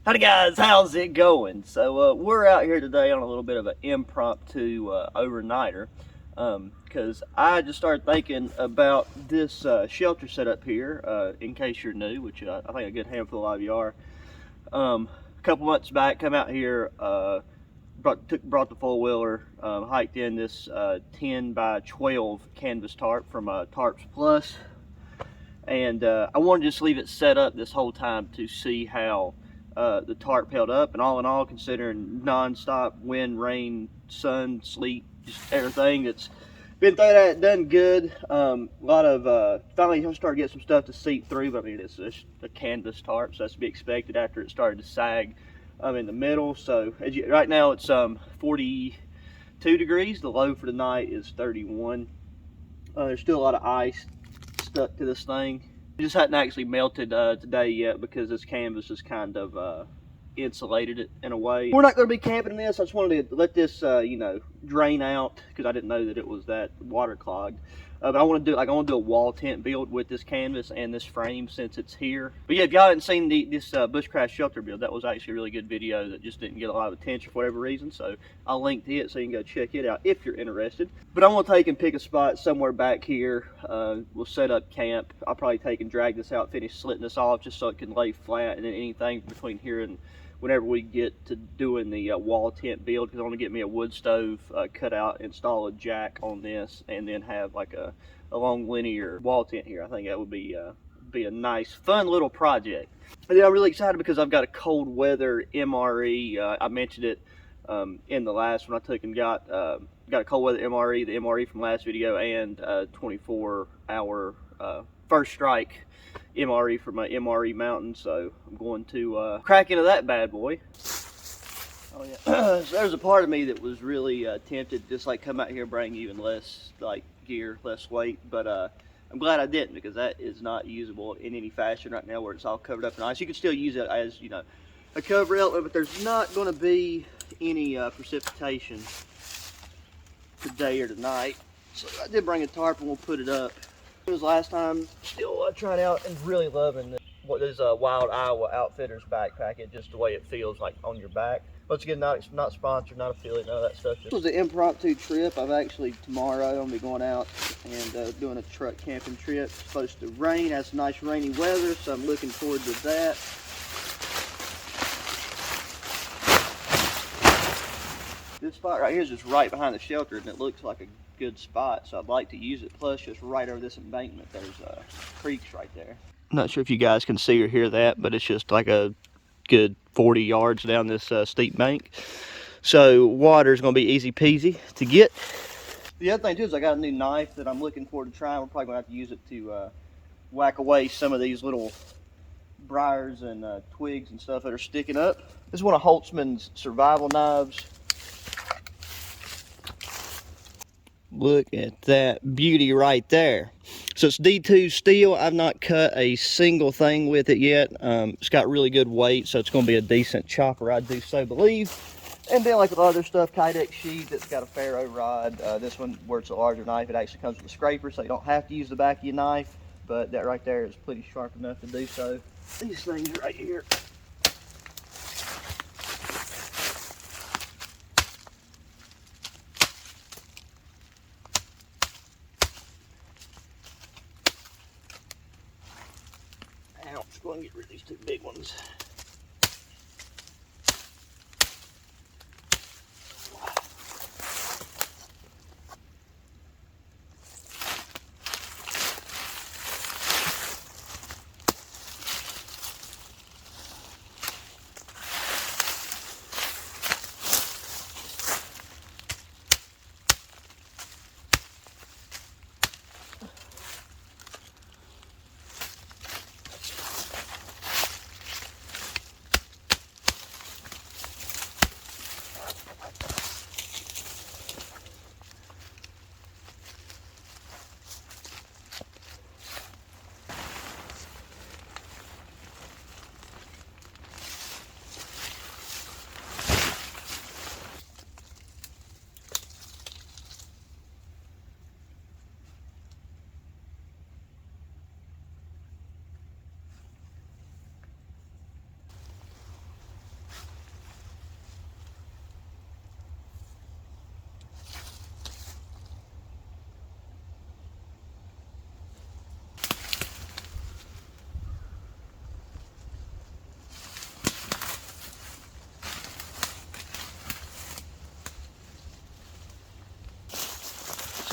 Howdy guys, how's it going? So we're out here today on a little bit of an impromptu overnighter because I just started thinking about this shelter setup here in case you're new, which I think a good handful of you are. A couple months back, come out here, brought the four-wheeler, hiked in this 10 by 12 canvas tarp from Tarps Plus, and I wanted to just leave it set up this whole time to see how the tarp held up, and all in all, considering non-stop wind, rain, sun, sleet, just everything, it's been thrown at it, done good. A lot of finally I started getting some stuff to seep through, but I mean it's a canvas tarp, so that's to be expected after it started to sag in the middle. So right now it's 42 degrees. The low for the night is 31. There's still a lot of ice stuck to this thing. It just hadn't actually melted today yet because this canvas is kind of insulated it in a way. We're not going to be camping in this. I just wanted to let this you know, drain out because I didn't know that it was that waterclogged. But I want to do a wall tent build with this canvas and this frame since it's here. But yeah, if y'all hadn't seen this bushcraft shelter build, that was actually a really good video that just didn't get a lot of attention for whatever reason. So I'll link to it so you can go check it out if you're interested. But I'm going to take and pick a spot somewhere back here. We'll set up camp. I'll probably take and drag this out, finish slitting this off just so it can lay flat, and then anything between here and whenever we get to doing the wall tent build, because I want to get me a wood stove cut out, install a jack on this, and then have like a long linear wall tent here. I think that would be a nice, fun little project. And then I'm really excited because I've got a cold weather MRE. I mentioned it in the last one I took and got a cold weather MRE, the MRE from last video, and 24-hour first strike MRE for my MRE mountain. So I'm going to crack into that bad boy. Oh yeah. So there's a part of me that was really tempted to just like come out here and bring even less like gear, less weight, but I'm glad I didn't, because that is not usable in any fashion right now where it's all covered up in ice. You can still use it as, you know, a cover element, but there's not going to be any precipitation today or tonight. So I did bring a tarp and we'll put it up. It was last time. Still tried out and really loving this. What is a Wild Iowa Outfitters backpack. It just the way it feels like on your back. Once again, not sponsored, not affiliate, none of that stuff. This was an impromptu trip. I've actually tomorrow I'm gonna be going out and doing a truck camping trip. It's supposed to rain, has some nice rainy weather, so I'm looking forward to that. This spot right here is just right behind the shelter, and it looks like a good spot, so I'd like to use it. Plus, just right over this embankment, there's creeks right there. I'm not sure if you guys can see or hear that, but it's just like a good 40 yards down this steep bank. So water's gonna be easy peasy to get. The other thing too is I got a new knife that I'm looking forward to trying. We're probably gonna have to use it to whack away some of these little briars and twigs and stuff that are sticking up. This is one of Holtzman's survival knives. Look at that beauty right there. So it's D2 steel. I've not cut a single thing with it yet. It's got really good weight, so it's going to be a decent chopper, I do so believe. And then like with other stuff, Kydex sheath, it's got a ferro rod. This one, where it's a larger knife, it actually comes with a scraper, so you don't have to use the back of your knife. But that right there is pretty sharp enough to do so. These things right here. Ouch, go and get rid of these two big ones.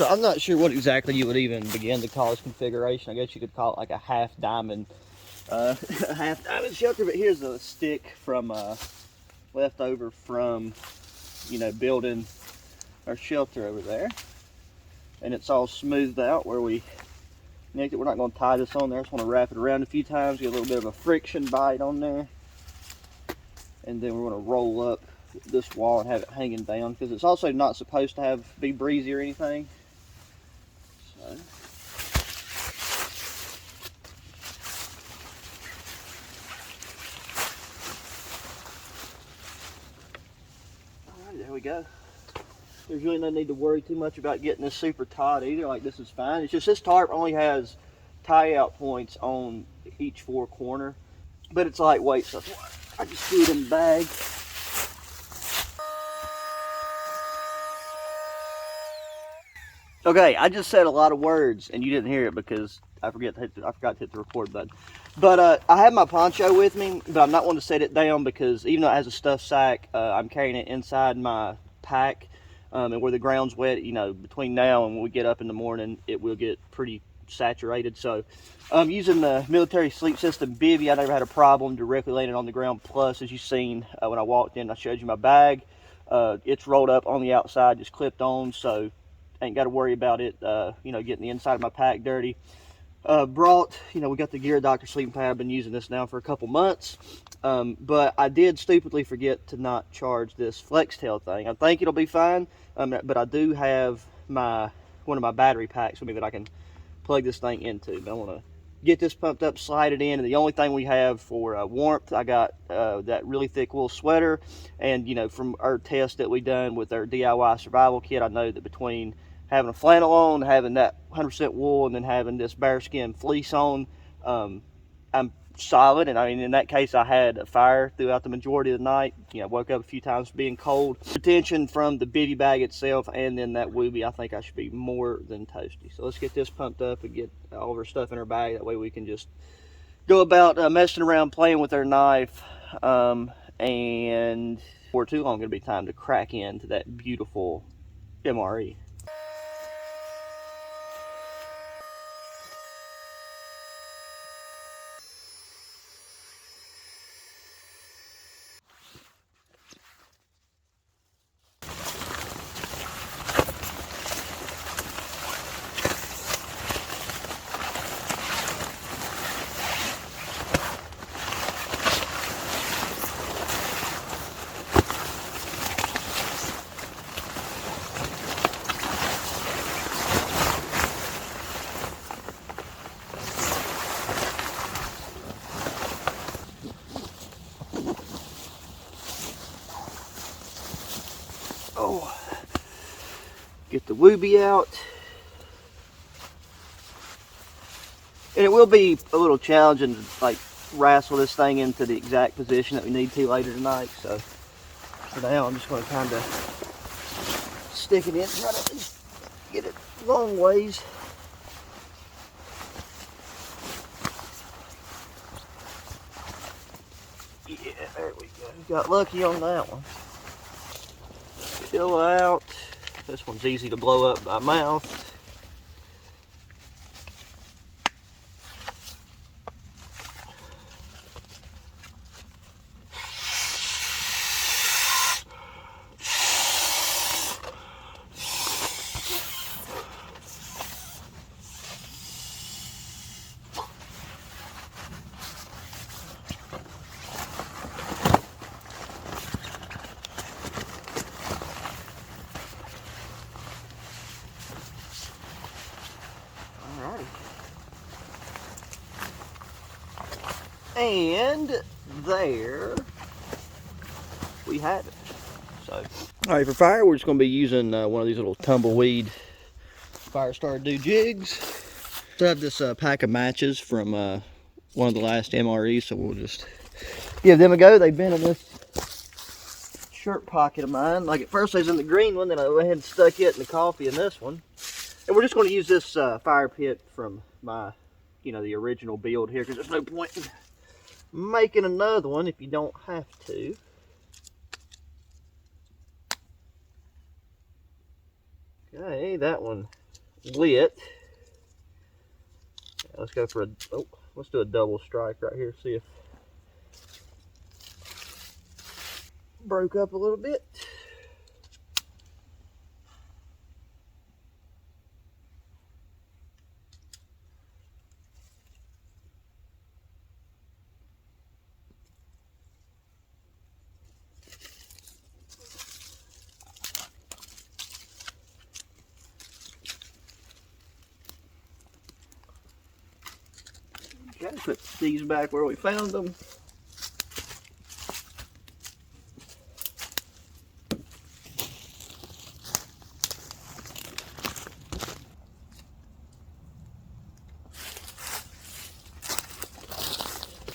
So I'm not sure what exactly you would even begin to call this configuration. I guess you could call it like a half diamond, a half diamond shelter. But here's a stick from left over from, you know, building our shelter over there, and it's all smoothed out where we nicked it. We're not going to tie this on there. I just want to wrap it around a few times, get a little bit of a friction bite on there, and then we're going to roll up this wall and have it hanging down, because it's also not supposed to be breezy or anything. So alright, there we go. There's really no need to worry too much about getting this super taut either. Like, this is fine. It's just this tarp only has tie out points on each four corner, but it's lightweight, so that's why I just threw it in the bag. Okay, I just said a lot of words and you didn't hear it because I forgot to hit the record button. But I have my poncho with me, but I'm not wanting to set it down because even though it has a stuffed sack, I'm carrying it inside my pack. And where the ground's wet, you know, between now and when we get up in the morning, it will get pretty saturated. So I'm using the military sleep system BIVY. I never had a problem directly laying it on the ground. Plus, as you've seen when I walked in, I showed you my bag. It's rolled up on the outside, just clipped on, so ain't got to worry about it, you know, getting the inside of my pack dirty. Brought, you know, we got the Gear Doctor sleeping pad. I've been using this now for a couple months. But I did stupidly forget to not charge this flex tail thing. I think it'll be fine, but I do have one of my battery packs with me that I can plug this thing into. But I want to get this pumped up, slide it in, and the only thing we have for warmth, I got that really thick wool sweater. And, you know, from our test that we done with our DIY survival kit, I know that between having a flannel on, having that 100% wool, and then having this bearskin fleece on, I'm solid. And I mean, in that case, I had a fire throughout the majority of the night. You know, woke up a few times being cold. Retention from the BIVY bag itself, and then that Wooby, I think I should be more than toasty. So let's get this pumped up and get all of our stuff in our bag. That way we can just go about messing around, playing with our knife, and for too long, it'll be time to crack into that beautiful MRE. Oh, get the Wooby out. And it will be a little challenging to like wrestle this thing into the exact position that we need to later tonight. So for now, I'm just going to kind of stick it in, try to get it long ways. Yeah, there we go. Got lucky on that one. Chill out. This one's easy to blow up by mouth. And there we have it. So, all right, for fire, we're just going to be using one of these little tumbleweed fire starter jigs. So I have this pack of matches from one of the last MREs, so we'll just give them a go. They've been in this shirt pocket of mine. Like at first, they was in the green one, then I went ahead and stuck it in the coffee in this one. And we're just going to use this fire pit from my, you know, the original build here, because there's no point in making another one if you don't have to. Okay, that one lit. Let's go for let's do a double strike right here. See if broke up a little bit. Okay, put these back where we found them.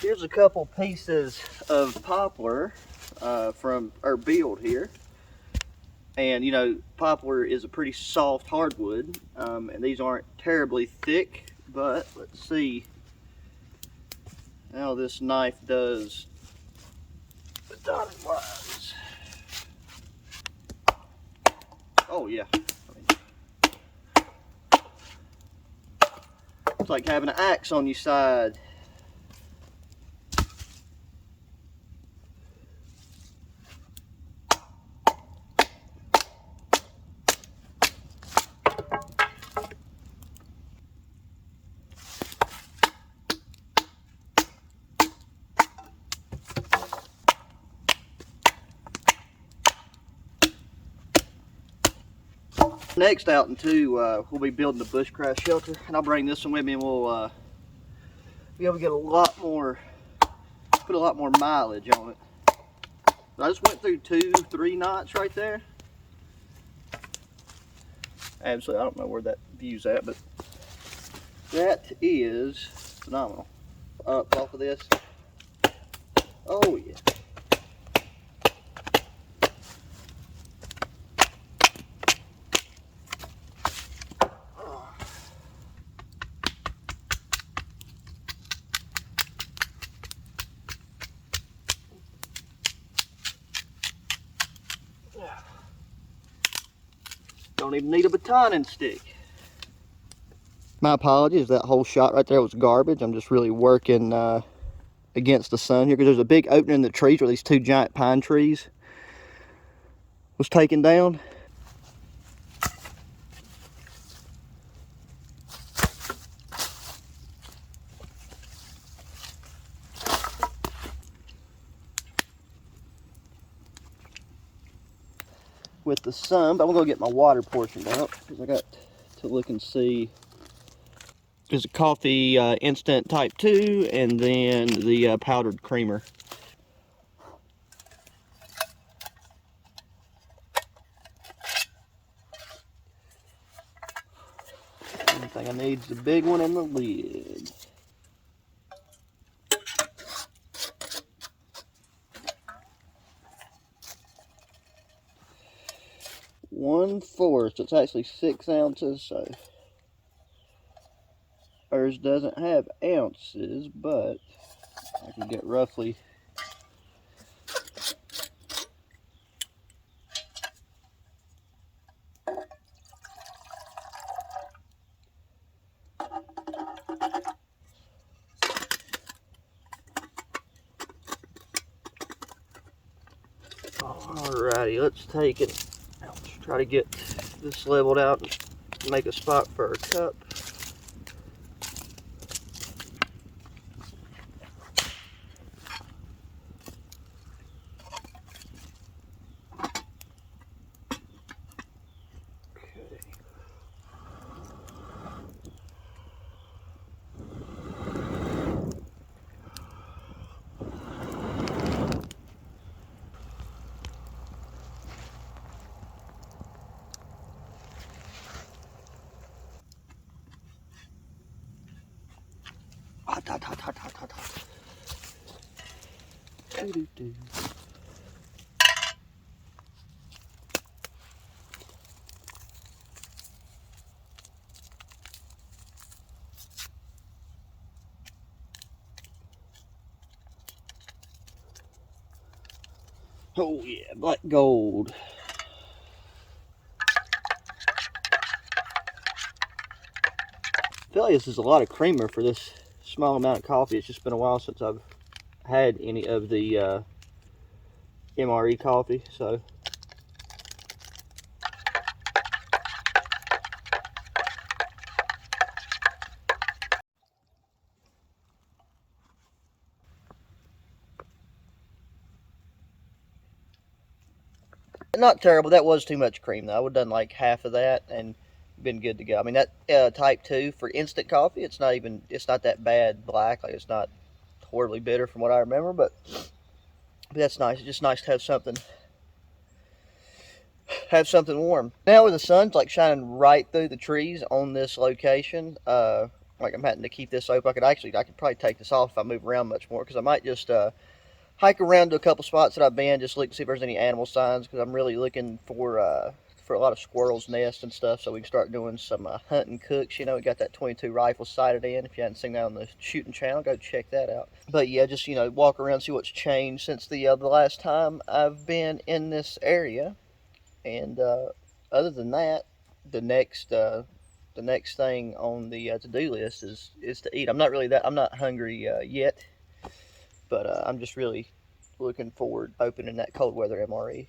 Here's a couple pieces of poplar from our build here. And you know, poplar is a pretty soft hardwood, and these aren't terribly thick, but let's see how this knife does dotted wise. Oh yeah. It's like having an axe on your side. Next out in two, we'll be building the bushcraft shelter, and I'll bring this one with me, and we'll be able to get a lot more, put a lot more mileage on it. But I just went through 2-3 knots right there. Absolutely, I don't know where that view's at, but that is phenomenal. Up off of this. Oh yeah. Don't even need a batoning stick. My apologies, that whole shot right there was garbage. I'm just really working against the sun here because there's a big opening in the trees where these two giant pine trees was taken down. With the sun, but I'm gonna get my water portion out because I got to look and see. There's a coffee instant type 2 and then the powdered creamer. Only thing I need is the big one and the lid. One-fourth, so it's actually 6 ounces, so ours doesn't have ounces, but I can get roughly alrighty, let's take it. Let's try to get this leveled out and make a spot for our cup. Hot, hot, hot, hot, hot, hot, hot. Doo-doo-doo. Oh yeah, black gold. feel like this is a lot of creamer for this small amount of coffee. It's just been a while since I've had any of the MRE coffee, so. Not terrible. That was too much cream though. I would have done like half of that and been good to go. I mean, that type 2 for instant coffee, it's not that bad black. Like, it's not horribly bitter from what I remember, but that's nice. It's just nice to have something warm. Now where the sun's like shining right through the trees on this location, like I'm having to keep this open. I could probably take this off if I move around much more, because I might just hike around to a couple spots that I've been, just look to see if there's any animal signs, because I'm really looking for a lot of squirrels' nests and stuff, so we can start doing some hunting cooks. You know, we got that 22 rifle sighted in. If you haven't seen that on the shooting channel, go check that out. But yeah, just, you know, walk around, see what's changed since the last time I've been in this area. And other than that, the next thing on the to-do list is to eat. I'm not hungry yet, but I'm just really looking forward to opening that cold weather MRE.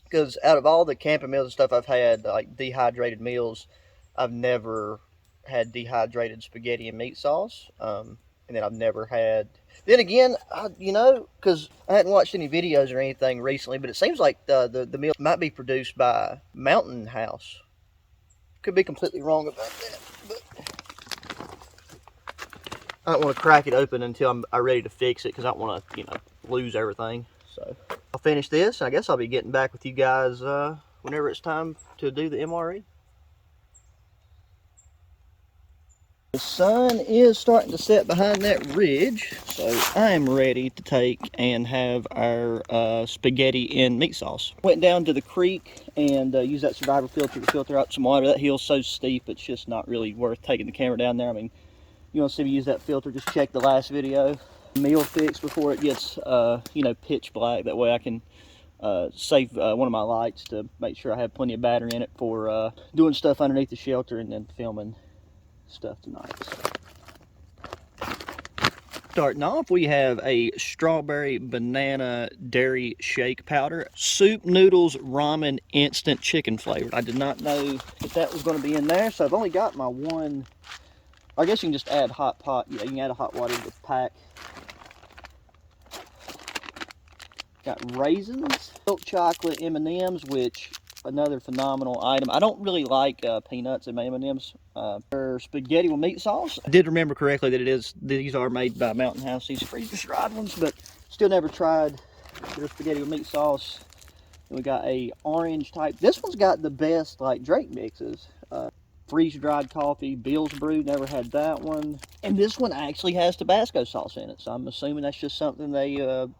Because out of all the camping meals and stuff I've had, like dehydrated meals, I've never had dehydrated spaghetti and meat sauce. And then I've never had. Then again, you know, because I hadn't watched any videos or anything recently, but it seems like the meal might be produced by Mountain House. Could be completely wrong about that, but I don't want to crack it open until I'm ready to fix it, because I don't want to, you know, lose everything. So I'll finish this, and I guess I'll be getting back with you guys whenever it's time to do the MRE. The sun is starting to set behind that ridge, so I am ready to take and have our spaghetti and meat sauce. Went down to the creek and used that survivor filter to filter out some water. That hill's so steep, it's just not really worth taking the camera down there. I mean, you want to see me use that filter, just check the last video. Meal fix before it gets, you know, pitch black. That way I can save one of my lights to make sure I have plenty of battery in it for doing stuff underneath the shelter and then filming stuff tonight. So, starting off, we have a strawberry banana dairy shake powder, soup noodles ramen instant chicken flavor. I did not know that was going to be in there, so I've only got my one. I guess you can just add hot pot. Yeah, you can add a hot water to the pack. Got raisins, milk chocolate M&Ms, which another phenomenal item. I don't really like peanuts in my M&Ms. Spaghetti with meat sauce. I did remember correctly that these are made by Mountain House, these freeze-dried ones, but still never tried their spaghetti with meat sauce. And we got a orange type. This one's got the best like drink mixes. Freeze-dried coffee, Bill's Brew, never had that one. And this one actually has Tabasco sauce in it, so I'm assuming that's just something they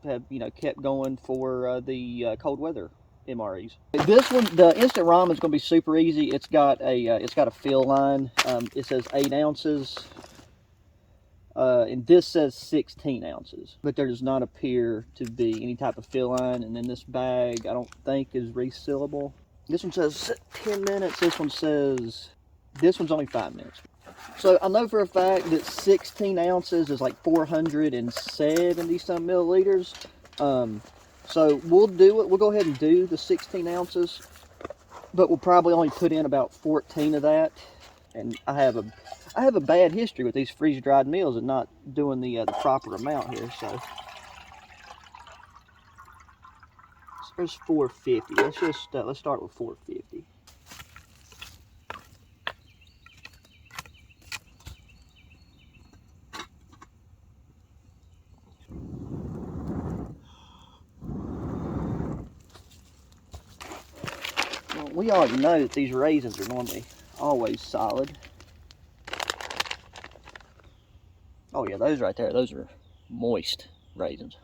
have, you know, kept going for the cold weather MREs. This one, the instant ramen, is going to be super easy. It's got a fill line. It says 8 ounces, and this says 16 ounces. But there does not appear to be any type of fill line. And then this bag, I don't think is resealable. This one says 10 minutes. This one's only 5 minutes. So I know for a fact that 16 ounces is like 470 some milliliters. So we'll do it. We'll go ahead and do the 16 ounces, but we'll probably only put in about 14 of that. And I have a bad history with these freeze-dried meals and not doing the proper amount here. So there's 450. Let's start with 450. We already know that these raisins are normally always solid. Oh yeah, those right there, those are moist raisins.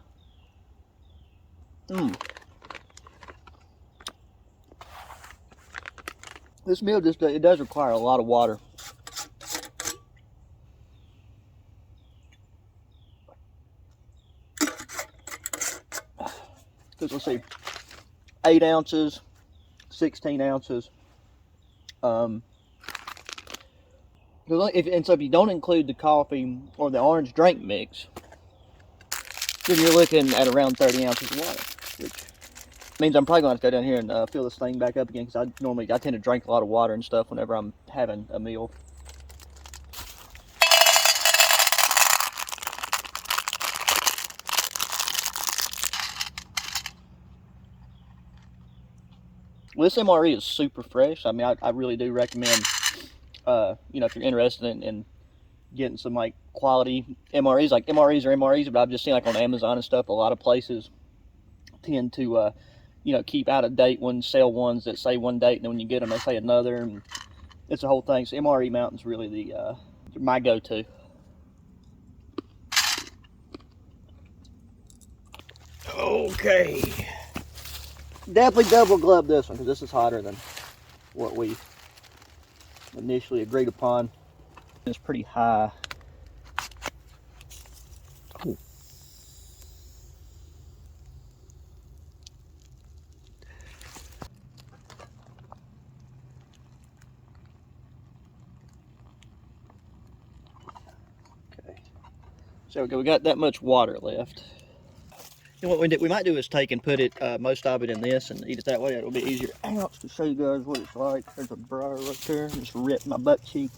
This meal it does require a lot of water. Because let's see, 8 ounces, 16 ounces. And so if you don't include the coffee or the orange drink mix, then you're looking at around 30 ounces of water, which means I'm probably going to have to go down here and fill this thing back up again, because I tend to drink a lot of water and stuff whenever I'm having a meal. Well, this MRE is super fresh. I mean, I really do recommend, you know, if you're interested in getting some like quality MREs, like MREs or MREs, but I've just seen like on Amazon and stuff, a lot of places tend to, you know, keep out of date ones, sell ones that say one date, and then when you get them, they say another, and it's a whole thing. So MRE Mountain's really the my go-to. Okay. Definitely double glove this one, because this is hotter than what we initially agreed upon. It's pretty high. Ooh. Okay. So we got that much water left. And what we might do is take and put it, most of it in this, and eat it that way. It'll be easier. Ouch, to show you guys what it's like. There's a briar right there. Just ripped my butt cheek.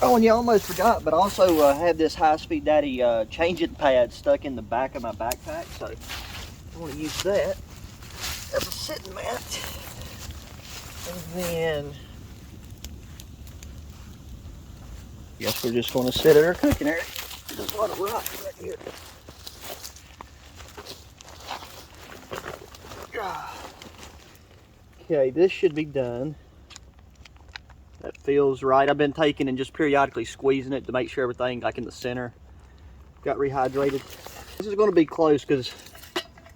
Oh, and you almost forgot, but I also have this High-Speed Daddy changing pad stuck in the back of my backpack, so I want to use that as a sitting mat. And then, guess we're just going to sit at our cooking area. There's a lot of rock right here. Okay, this should be done. That feels right. I've been taking and just periodically squeezing it to make sure everything, like in the center, got rehydrated. This is going to be close because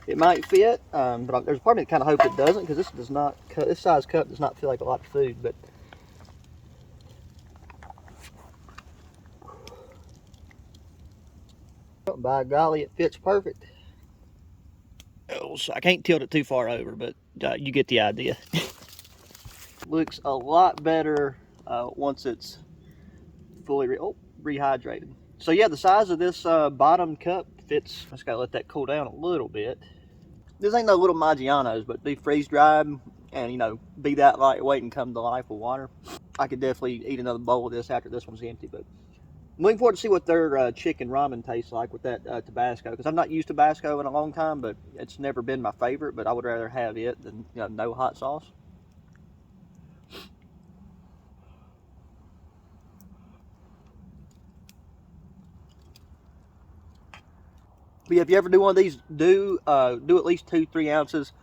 it might fit, but there's part of me that kind of hope it doesn't, because this does not cut. This size cup does not feel like a lot of food, but by golly, it fits perfect. Oh, so I can't tilt it too far over, but you get the idea. Looks a lot better once it's fully rehydrated. So yeah, the size of this bottom cup fits. I just gotta let that cool down a little bit. This ain't no little Maggiano's, but be freeze dried and, you know, be that lightweight and come to life with water. I could definitely eat another bowl of this after this one's empty, but I'm looking forward to see what their chicken ramen tastes like with that Tabasco, because I've not used Tabasco in a long time, but it's never been my favorite. But I would rather have it than, you know, no hot sauce. But yeah, if you ever do one of these, do at least 2-3 ounces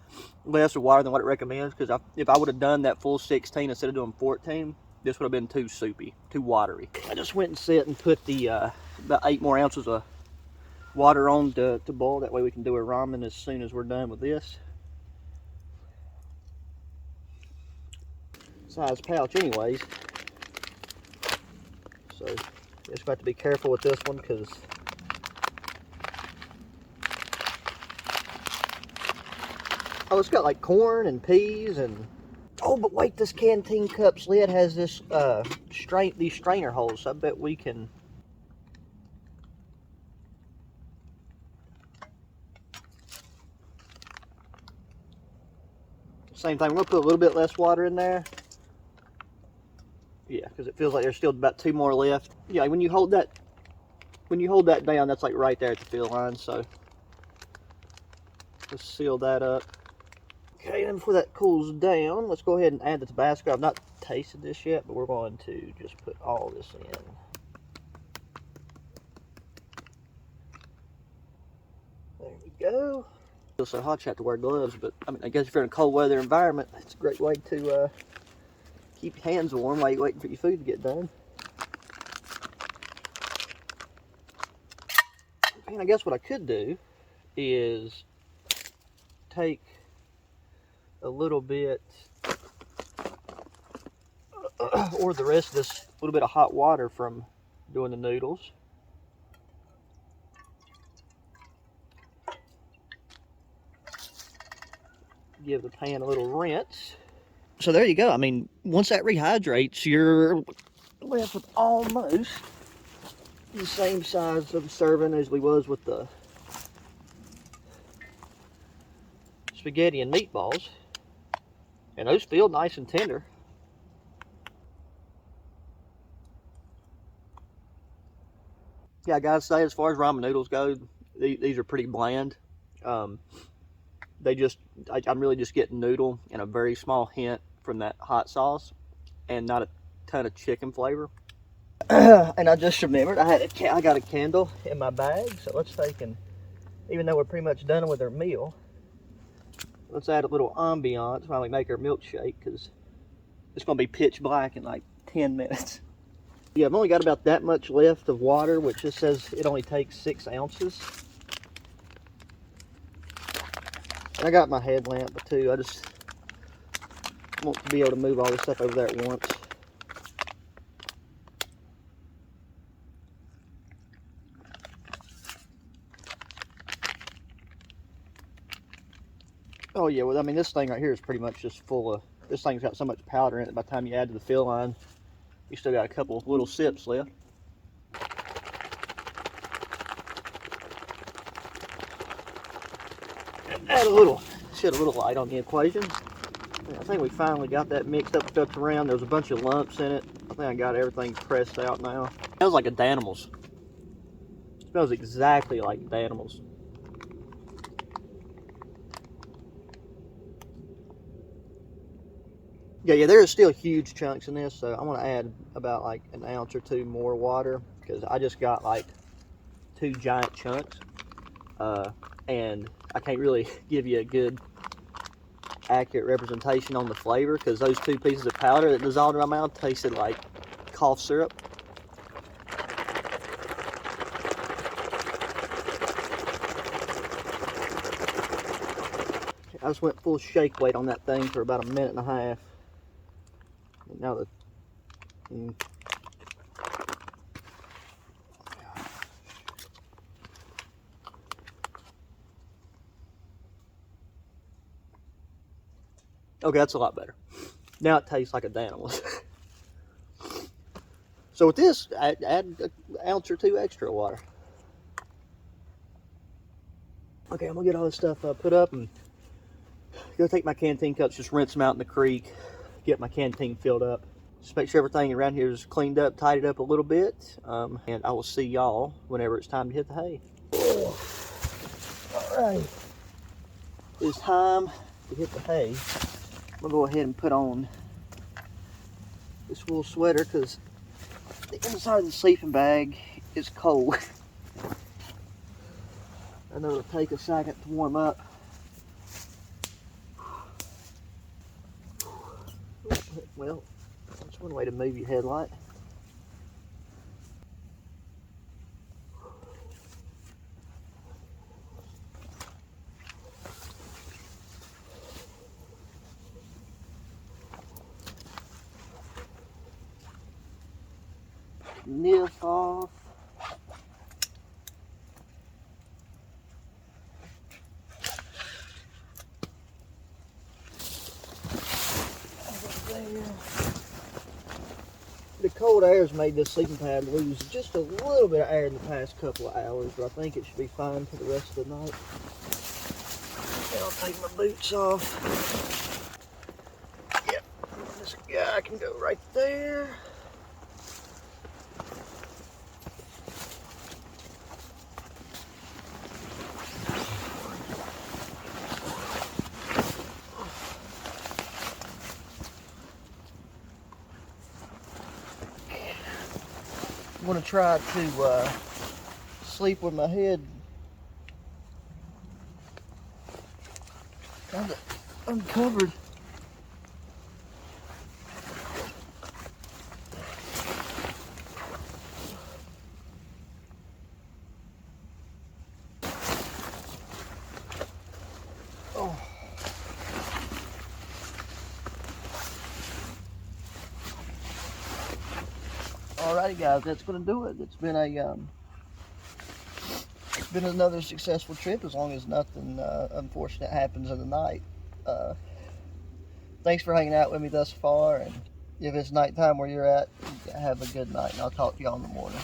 less of water than what it recommends, because if I would have done that full 16 instead of doing 14, this would have been too soupy, too watery. I just went and set and put the about 8 more ounces of water on to boil. That way we can do a ramen as soon as we're done with this. Size pouch anyways. So just got to be careful with this one, because oh, it's got like corn and peas and, oh, but wait, this canteen cup's lid has this these strainer holes, so I bet we can. Same thing, we're gonna put a little bit less water in there. Yeah, because it feels like there's still about 2 more left. Yeah, when you hold that down, that's like right there at the fill line, so let's seal that up. Okay, and before that cools down, let's go ahead and add the Tabasco. I've not tasted this yet, but we're going to just put all this in. There we go. It feels so hot you have to wear gloves, but I mean, I guess if you're in a cold weather environment, it's a great way to keep your hands warm while you're waiting for your food to get done. And I guess what I could do is take a little bit or the rest of this little bit of hot water from doing the noodles. give the pan a little rinse. So there you go. I mean, once that rehydrates, you're left with almost the same size of serving as we was with the spaghetti and meatballs. And those feel nice and tender. Yeah, guys, say as far as ramen noodles go, these are pretty bland. I'm really just getting noodle and a very small hint from that hot sauce, and not a ton of chicken flavor. And I just remembered I got a candle in my bag, so let's take and, even though we're pretty much done with our meal, let's add a little ambiance while we make our milkshake, because it's going to be pitch black in like 10 minutes. Yeah, I've only got about that much left of water, which just says it only takes 6 ounces. And I got my headlamp too. I just want to be able to move all this stuff over there at once. Oh yeah, well I mean this thing right here is pretty much just full of, this thing's got so much powder in it, by the time you add to the fill line, you still got a couple little sips left. Add a little, shed a little light on the equation. I think we finally got that mixed up, stuffed around. There was a bunch of lumps in it. I think I got everything pressed out now. It smells like a Danimals. It smells exactly like Danimals. Yeah, there is still huge chunks in this, so I'm gonna add about like an ounce or two more water, because I just got like 2 giant chunks, and I can't really give you a good accurate representation on the flavor, because those 2 pieces of powder that dissolved in my mouth tasted like cough syrup. I just went full shake weight on that thing for about 1.5 minutes. Now the okay, that's a lot better. Now it tastes like a Danimals. So with this, add an ounce or 2 extra water. Okay, I'm gonna get all this stuff put up and go take my canteen cups, just rinse them out in the creek, get my canteen filled up. Just make sure everything around here is cleaned up, tidied up a little bit, and I will see y'all whenever it's time to hit the hay. All right, it's time to hit the hay. I'm gonna go ahead and put on this wool sweater, because the inside of the sleeping bag is cold. I know it'll take a second to warm up. Well, that's one way to move your headlight. Nip off. The cold air's made this sleeping pad lose just a little bit of air in the past couple of hours, but I think it should be fine for the rest of the night. And I'll take my boots off. Yep, this guy can go right there. I'm going to try to sleep with my head kind of uncovered. Oh. Alrighty guys, that's going to do it. It's been another successful trip, as long as nothing unfortunate happens in the night. Thanks for hanging out with me thus far, and if it's nighttime where you're at, have a good night, and I'll talk to y'all in the morning.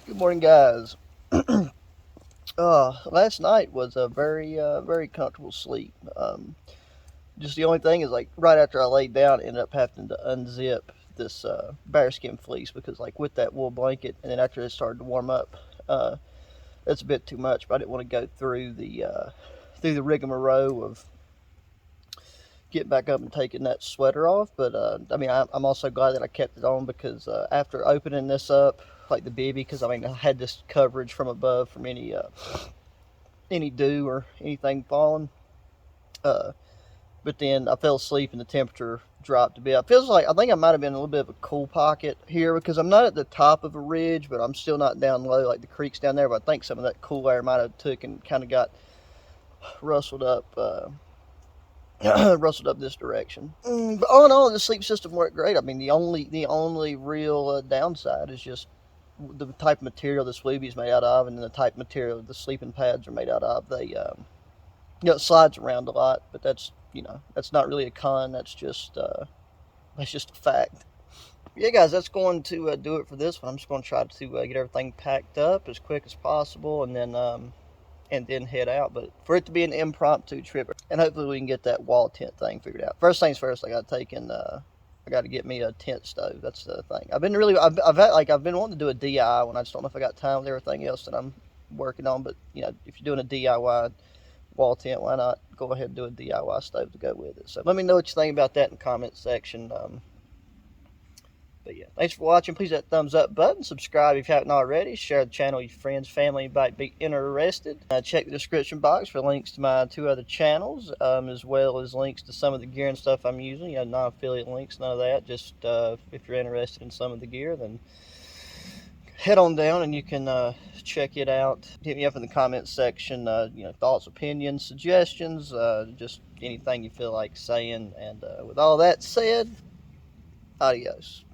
Good morning, guys. Last night was a very comfortable sleep. Just the only thing is, like, right after I laid down, I ended up having to unzip this bearskin fleece because, like, with that wool blanket, and then after it started to warm up, it's a bit too much. But I didn't want to go through the rigmarole of getting back up and taking that sweater off. But I mean, I'm also glad that I kept it on because after opening this up, like the BIVY, because I mean I had this coverage from above from any dew or anything falling. But then I fell asleep and the temperature dropped a bit. It feels like I think I might have been in a little bit of a cool pocket here because I'm not at the top of a ridge, but I'm still not down low like the creek's down there. But I think some of that cool air might have took and kind of got rustled up. Rustled up this direction. But all in all, the sleep system worked great. I mean, the only real downside is just the type of material the Sweeby's made out of, and the type of material the sleeping pads are made out of. They, it slides around a lot, but that's that's not really a con. That's just a fact. Yeah, guys, that's going to do it for this one. I'm just going to try to get everything packed up as quick as possible, and then head out. But for it to be an impromptu trip, and hopefully we can get that wall tent thing figured out. First things first, I got to get me a tent stove. That's the thing. I've been wanting to do a DIY one. I just don't know if I got time with everything else that I'm working on. But if you're doing a DIY wall tent, why not go ahead and do a DIY stove to go with it? So let me know what you think about that in the comment section. But yeah, thanks for watching. Please hit that thumbs up button. Subscribe if you haven't already. Share the channel with your friends, family, anybody be interested. Check the description box for links to my 2 other channels, as well as links to some of the gear and stuff I'm using. Non-affiliate links, none of that. Just if you're interested in some of the gear, then head on down and you can check it out. Hit me up in the comments section. Thoughts, opinions, suggestions, just anything you feel like saying. And with all that said, adios.